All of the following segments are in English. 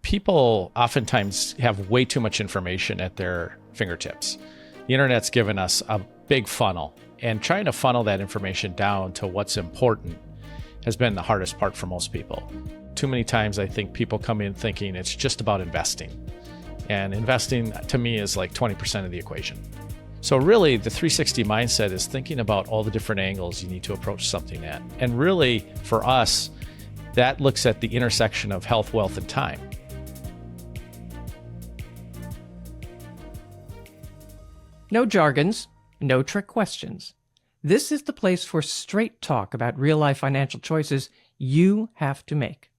People oftentimes have way too much information at their fingertips. The internet's given us a big funnel, and trying to funnel that information down to what's important has been the hardest part for most people. Too many times I think people come in thinking it's just about investing. And investing to me is like 20% of the equation. So really the 360 mindset is thinking about all the different angles you need to approach something at. And really for us, that looks at the intersection of health, wealth, and time. No jargons, no trick questions. This is the place for straight talk about real-life financial choices you have to make.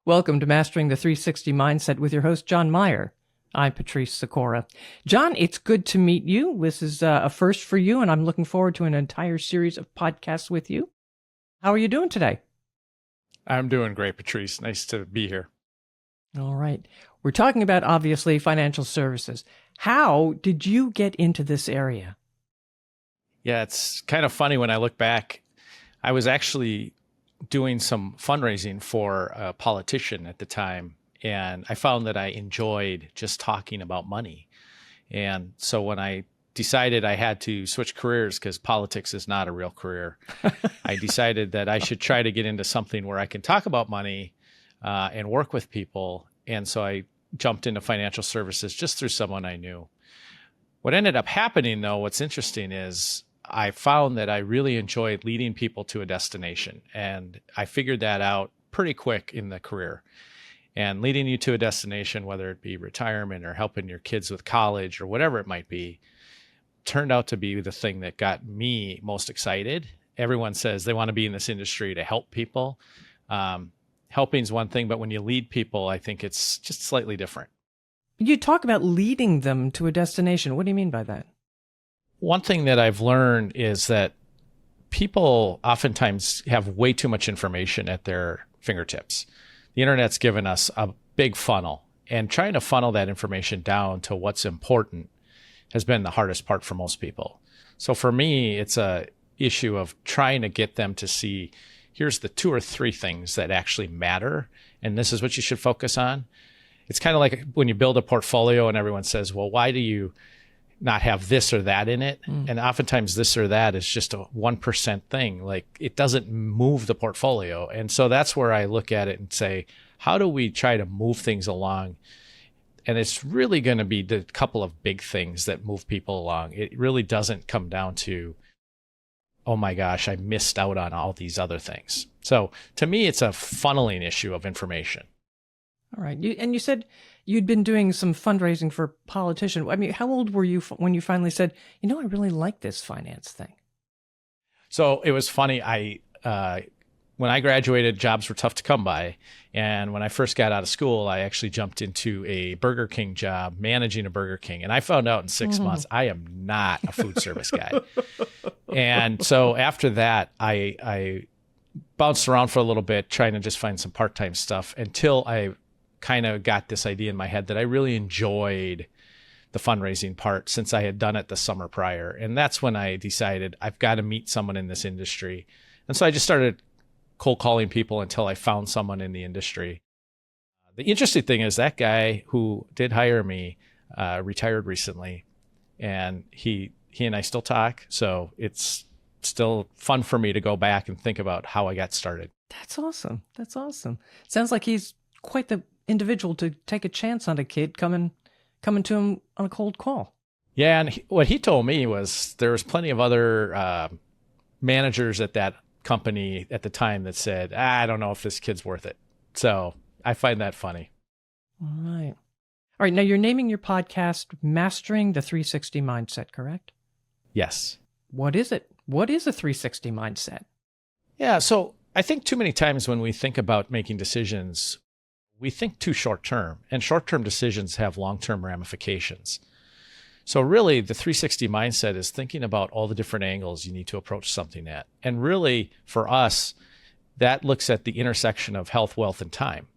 Welcome to Mastering the 360 Mindset with your host, Jon Meyer. I'm Patrice Sikora. Jon, it's good to meet you. This is a first for you, and I'm looking forward to an entire series of podcasts with you. How are you doing today? I'm doing great, Patrice. Nice to be here. All right. We're talking about, obviously, financial services. How did you get into this area? Yeah, it's kind of funny when I look back. I was actually doing some fundraising for a politician at the time, and I found that I enjoyed just talking about money. And so when I decided I had to switch careers because politics is not a real career, I decided that I should try to get into something where I can talk about money and work with people. And so I jumped into financial services just through someone I knew. What ended up happening, though, what's interesting is I found that I really enjoyed leading people to a destination. And I figured that out pretty quick in the career. And leading you to a destination, whether it be retirement or helping your kids with college or whatever it might be, turned out to be the thing that got me most excited. Everyone says they want to be in this industry to help people. Helping is one thing, but when you lead people, I think it's just slightly different. You talk about leading them to a destination. What do you mean by that? One thing that I've learned is that people oftentimes have way too much information at their fingertips. The internet's given us a big funnel, and trying to funnel that information down to what's important has been the hardest part for most people. So for me, it's a issue of trying to get them to see, here's the 2 or 3 things that actually matter, and this is what you should focus on. It's kind of like when you build a portfolio and everyone says, well, why do you not have this or that in it? And oftentimes this or that is just a 1% thing. Like it doesn't move the portfolio. And so that's where I look at it and say, how do we try to move things along? And it's really going to be the couple of big things that move people along. It really doesn't come down to, oh my gosh, I missed out on all these other things. So to me, it's a funneling issue of information. All right. You said you'd been doing some fundraising for a politician. I mean, how old were you when you finally said, I really like this finance thing? So it was funny. When I graduated, jobs were tough to come by. And when I first got out of school, I actually jumped into a Burger King job, managing a Burger King. And I found out in 6 months, I am not a food service guy. And so after that, I bounced around for a little bit, trying to just find some part-time stuff until I kind of got this idea in my head that I really enjoyed the fundraising part since I had done it the summer prior. And that's when I decided I've got to meet someone in this industry. And so I just started cold calling people until I found someone in the industry. The interesting thing is that guy who did hire me retired recently, and he and I still talk. So it's still fun for me to go back and think about how I got started. That's awesome. That's awesome. Sounds like he's quite the individual to take a chance on a kid coming to him on a cold call. Yeah, and what he told me was there was plenty of other managers at that company at the time that said, I don't know if this kid's worth it. So I find that funny. All right. All right. Now you're naming your podcast Mastering the 360 Mindset, correct? Yes. What is it? What is a 360 mindset? Yeah. So I think too many times when we think about making decisions, we think too short-term, and short-term decisions have long-term ramifications. So really, the 360 mindset is thinking about all the different angles you need to approach something at. And really, for us, that looks at the intersection of health, wealth, and time.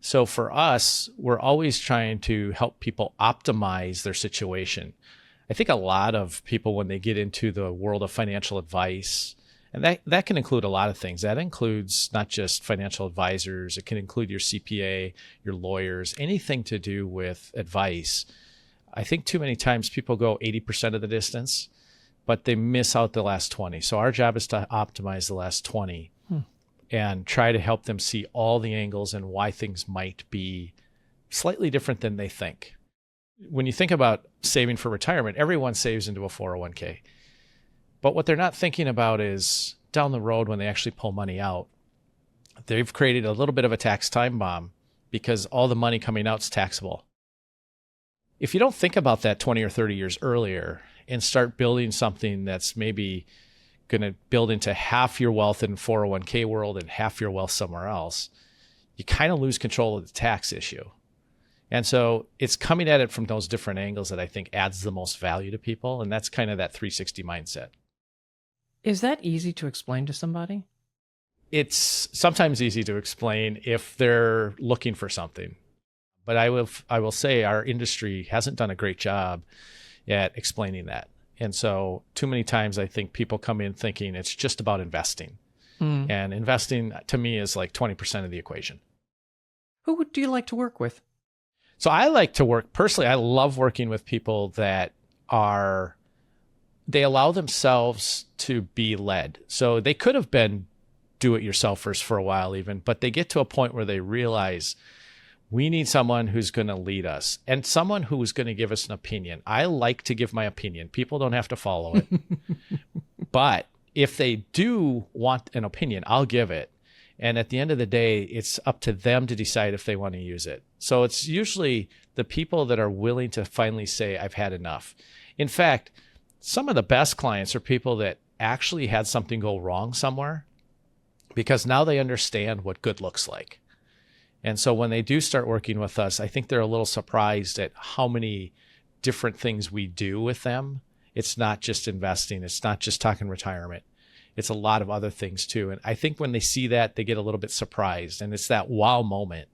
So for us, we're always trying to help people optimize their situation. I think a lot of people, when they get into the world of financial advice, And that can include a lot of things. That includes not just financial advisors. It can include your CPA, your lawyers, anything to do with advice. I think too many times people go 80% of the distance, but they miss out the last 20. So our job is to optimize the last 20 and try to help them see all the angles and why things might be slightly different than they think. When you think about saving for retirement, everyone saves into a 401k. But what they're not thinking about is down the road when they actually pull money out, they've created a little bit of a tax time bomb because all the money coming out is taxable. If you don't think about that 20 or 30 years earlier and start building something that's maybe going to build into half your wealth in 401k world and half your wealth somewhere else, you kind of lose control of the tax issue. And so it's coming at it from those different angles that I think adds the most value to people. And that's kind of that 360 mindset. Is that easy to explain to somebody? It's sometimes easy to explain if they're looking for something. But I will say our industry hasn't done a great job at explaining that. And so too many times I think people come in thinking it's just about investing. And investing to me is like 20% of the equation. Who do you like to work with? So I like to work, personally, I love working with people that they allow themselves to be led. So they could have been do-it-yourselfers for a while even, but they get to a point where they realize we need someone who's going to lead us and someone who's going to give us an opinion. I like to give my opinion. People don't have to follow it. But if they do want an opinion, I'll give it. And at the end of the day, it's up to them to decide if they want to use it. So it's usually the people that are willing to finally say, I've had enough. In fact, some of the best clients are people that actually had something go wrong somewhere because now they understand what good looks like. And so when they do start working with us, I think they're a little surprised at how many different things we do with them. It's not just investing. It's not just talking retirement. It's a lot of other things too. And I think when they see that, they get a little bit surprised. And it's that wow moment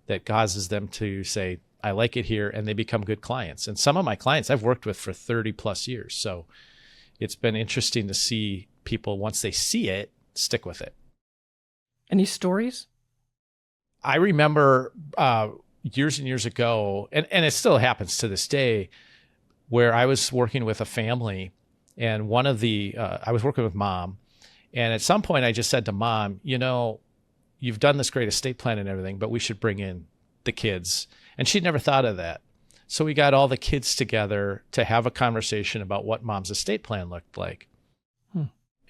that causes them to say, I like it here, and they become good clients. And some of my clients I've worked with for 30 plus years. So it's been interesting to see people, once they see it, stick with it. Any stories? I remember years and years ago, and it still happens to this day, where I was working with a family, and I was working with mom. And at some point I just said to mom, you've done this great estate plan and everything, but we should bring in the kids. And she'd never thought of that. So we got all the kids together to have a conversation about what mom's estate plan looked like.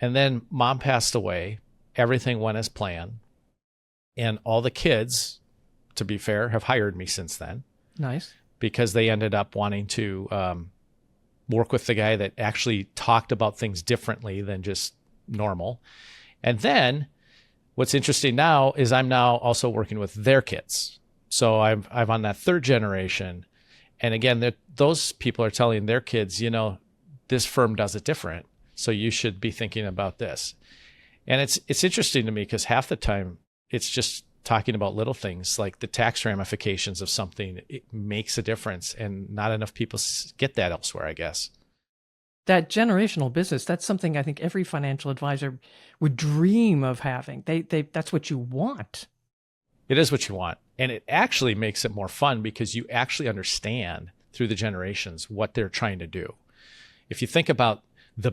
And then mom passed away. Everything went as planned. And all the kids, to be fair, have hired me since then. Nice. Because they ended up wanting to work with the guy that actually talked about things differently than just normal. And then what's interesting now is I'm now also working with their kids. So I'm on that third generation. And again, those people are telling their kids, this firm does it different. So you should be thinking about this. And it's interesting to me because half the time it's just talking about little things like the tax ramifications of something. It makes a difference, and not enough people get that elsewhere, I guess. That generational business, that's something I think every financial advisor would dream of having. That's what you want. It is what you want. And it actually makes it more fun because you actually understand through the generations what they're trying to do. If you think about the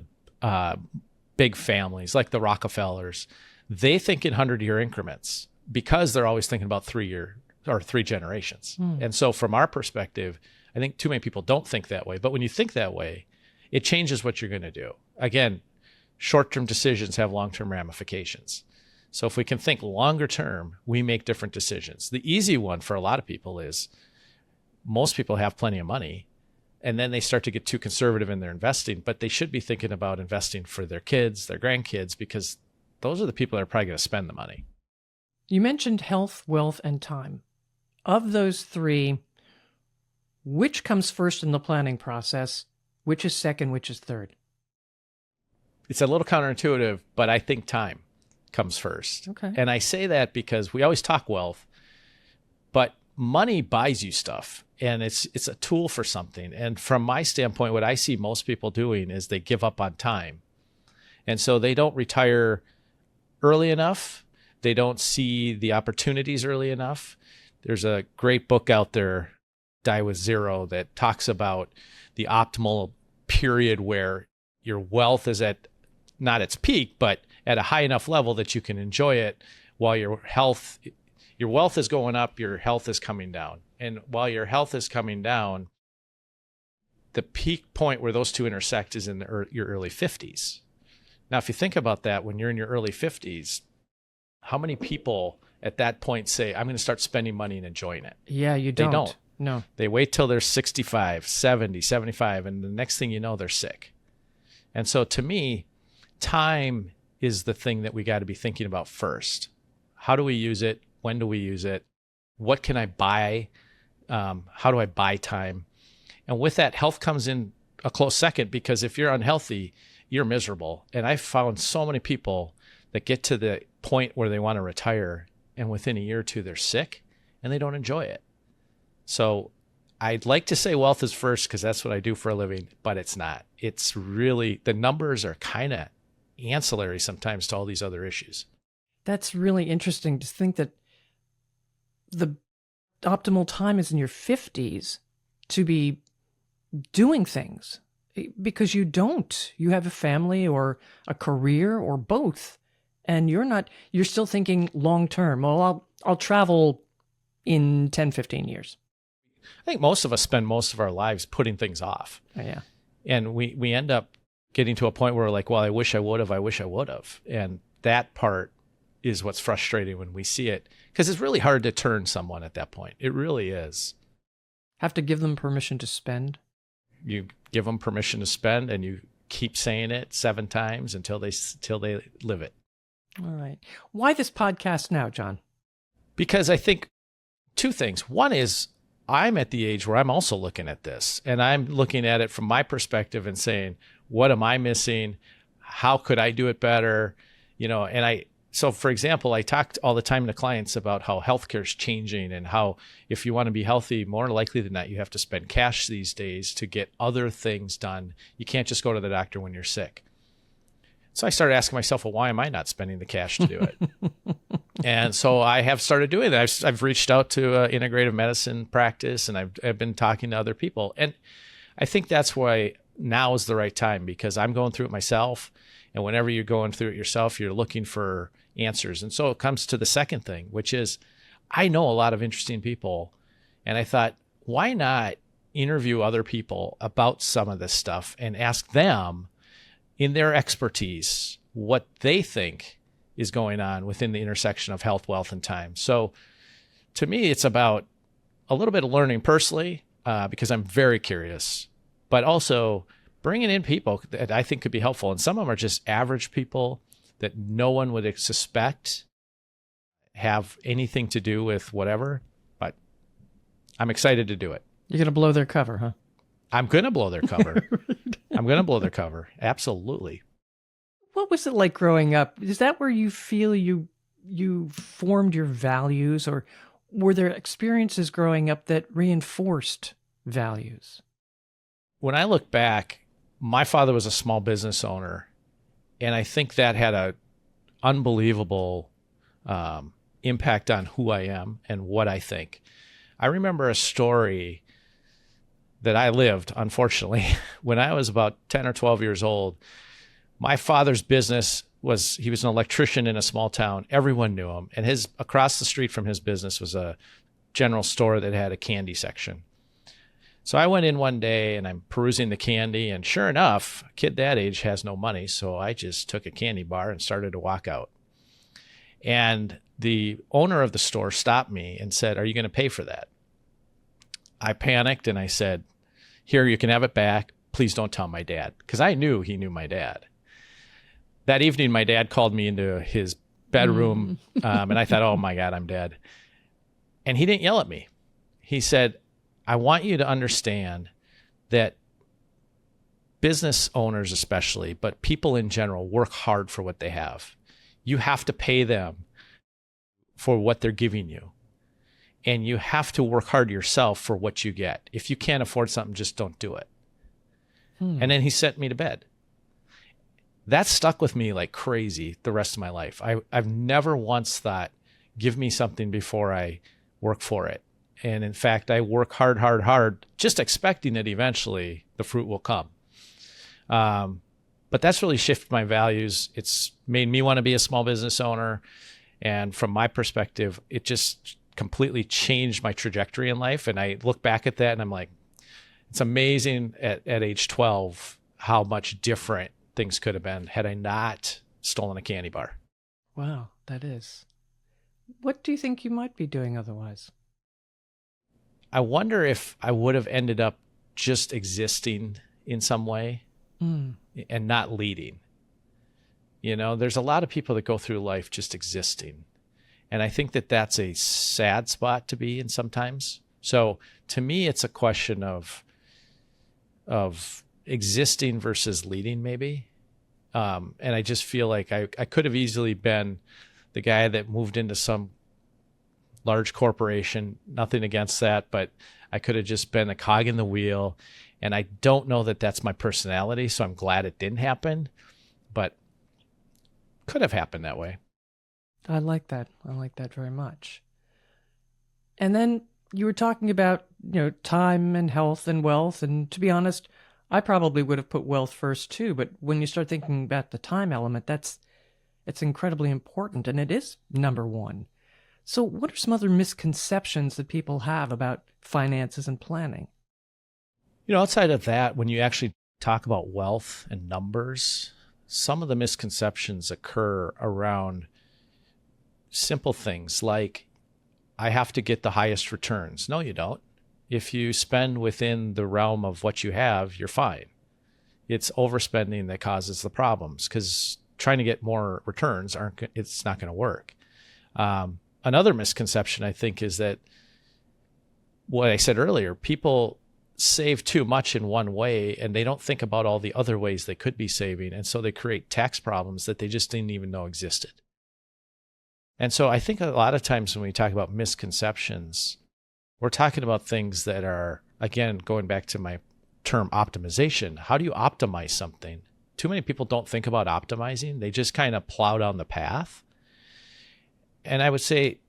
big families like the Rockefellers, they think in 100-year increments because they're always thinking about 3 generations. And so from our perspective, I think too many people don't think that way. But when you think that way, it changes what you're going to do. Again, short-term decisions have long-term ramifications. So if we can think longer term, we make different decisions. The easy one for a lot of people is most people have plenty of money, and then they start to get too conservative in their investing, but they should be thinking about investing for their kids, their grandkids, because those are the people that are probably going to spend the money. You mentioned health, wealth, and time. Of those three, which comes first in the planning process? Which is second? Which is third? It's a little counterintuitive, but I think time comes first. Okay. And I say that because we always talk wealth, but money buys you stuff, and it's a tool for something. And from my standpoint, what I see most people doing is they give up on time. And so they don't retire early enough. They don't see the opportunities early enough. There's a great book out there, Die with Zero, that talks about the optimal period where your wealth is at not its peak, but at a high enough level that you can enjoy it while your wealth is going up, your health is coming down. And while your health is coming down, the peak point where those two intersect is in your early 50s. Now, if you think about that, when you're in your early 50s, how many people at that point say, I'm going to start spending money and enjoying it? Yeah, you don't. They don't. No. They wait till they're 65, 70, 75, and the next thing you know, they're sick. And so to me, time is the thing that we got to be thinking about first. How do we use it? When do we use it? What can I buy? How do I buy time? And with that, health comes in a close second, because if you're unhealthy, you're miserable. And I've found so many people that get to the point where they want to retire, and within a year or two, they're sick and they don't enjoy it. So I'd like to say wealth is first because that's what I do for a living, but it's not. It's really, the numbers are kind of ancillary sometimes to all these other issues. That's really interesting to think that the optimal time is in your 50s to be doing things, because you have a family or a career or both, and you're still thinking long term. Well, I'll travel in 10, 15 years. I think most of us spend most of our lives putting things off. Oh, yeah. And we end up getting to a point where we're like, well, I wish I would have. And that part is what's frustrating when we see it, because it's really hard to turn someone at that point. It really is. Have to give them permission to spend. You give them permission to spend, and you keep saying it 7 times until they live it. All right. Why this podcast now, Jon? Because I think 2 things. One is, I'm at the age where I'm also looking at this, and I'm looking at it from my perspective and saying, what am I missing? How could I do it better? So for example, I talk all the time to clients about how healthcare is changing, and how if you want to be healthy, more likely than not, you have to spend cash these days to get other things done. You can't just go to the doctor when you're sick. So I started asking myself, well, why am I not spending the cash to do it? And so I have started doing that. I've reached out to integrative medicine practice, and I've been talking to other people. And I think that's why now is the right time, because I'm going through it myself. And whenever you're going through it yourself, you're looking for answers. And so it comes to the second thing, which is, I know a lot of interesting people. And I thought, why not interview other people about some of this stuff and ask them, in their expertise, what they think is going on within the intersection of health, wealth, and time. So to me, it's about a little bit of learning personally, because I'm very curious, but also bringing in people that I think could be helpful. And some of them are just average people that no one would suspect have anything to do with whatever, but I'm excited to do it. You're going to blow their cover, huh? I'm going to blow their cover. I'm going to blow their cover. Absolutely. What was it like growing up? Is that where you feel you formed your values, or were there experiences growing up that reinforced values? When I look back, my father was a small business owner, and I think that had an unbelievable impact on who I am and what I think. I remember a story that I lived, unfortunately, when I was about 10 or 12 years old. My father's business he was an electrician in a small town. Everyone knew him. And across the street from his business was a general store that had a candy section. So I went in one day and I'm perusing the candy, and sure enough, a kid that age has no money. So I just took a candy bar and started to walk out. And the owner of the store stopped me and said, "Are you going to pay for that?" I panicked and I said, "Here, you can have it back. Please don't tell my dad," because I knew he knew my dad. That evening, my dad called me into his bedroom, and I thought, oh my God, I'm dead. And he didn't yell at me. He said, "I want you to understand that business owners especially, but people in general, work hard for what they have. You have to pay them for what they're giving you. And you have to work hard yourself for what you get. If you can't afford something, just don't do it." And then he sent me to bed. that stuck with me like crazy the rest of my life. I've never once thought, give me something before I work for it. And in fact, I work hard, just expecting that eventually the fruit will come. But that's really shifted my values. It's made me want to be a small business owner. And from my perspective, it just completely changed my trajectory in life. And I look back at that and I'm like, it's amazing at age 12 how much different things could have been had I not stolen a candy bar. Wow, that is. What do you think you might be doing otherwise? I wonder if I would have ended up just existing in some way and not leading. You know, there's a lot of people that go through life just existing. And I think that that's a sad spot to be in sometimes. So to me, it's a question of existing versus leading maybe. And I just feel like I could have easily been the guy that moved into some large corporation. Nothing against that, but I could have just been a cog in the wheel. And I don't know that that's my personality, so I'm glad it didn't happen, but could have happened that way. I like that. I like that very much. And then you were talking about, time and health and wealth. And to be honest, I probably would have put wealth first too. But when you start thinking about the time element, it's incredibly important. And it is number one. So what are some other misconceptions that people have about finances and planning? Outside of that, when you actually talk about wealth and numbers, some of the misconceptions occur around simple things like, I have to get the highest returns. No, you don't. If you spend within the realm of what you have, you're fine. It's overspending that causes the problems, because trying to get more returns it's not going to work. Another misconception, I think, is that what I said earlier, people save too much in one way and they don't think about all the other ways they could be saving. And so they create tax problems that they just didn't even know existed. And so I think a lot of times when we talk about misconceptions, we're talking about things that are, again, going back to my term optimization. How do you optimize something? Too many people don't think about optimizing. They just kind of plow down the path. And I would say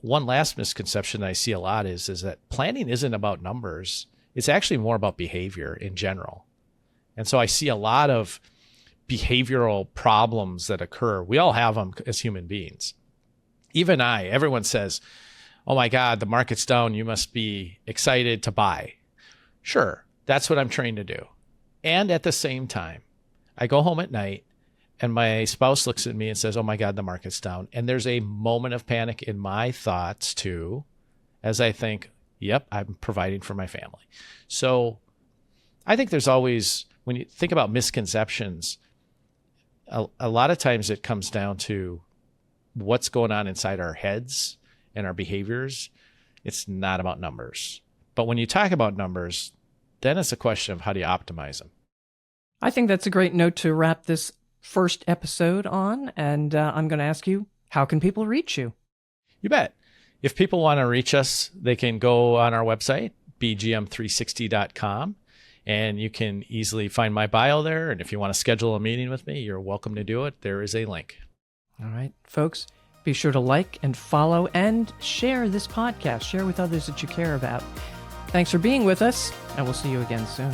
one last misconception I see a lot is that planning isn't about numbers. It's actually more about behavior in general. And so I see a lot of behavioral problems that occur. We all have them as human beings. Even everyone says, oh my God, the market's down. You must be excited to buy. Sure, that's what I'm trained to do. And at the same time, I go home at night and my spouse looks at me and says, oh my God, the market's down. And there's a moment of panic in my thoughts too, as I think, yep, I'm providing for my family. So I think there's always, when you think about misconceptions, a lot of times it comes down to what's going on inside our heads and our behaviors. It's not about numbers. But when you talk about numbers, then it's a question of how do you optimize them. I think that's a great note to wrap this first episode on. And I'm going to ask you, how can people reach you? You bet. If people want to reach us, they can go on our website, bgm360.com, and you can easily find my bio there. And if you want to schedule a meeting with me, you're welcome to do it. There is a link. All right, folks, be sure to like and follow and share this podcast. Share with others that you care about. Thanks for being with us, and we'll see you again soon.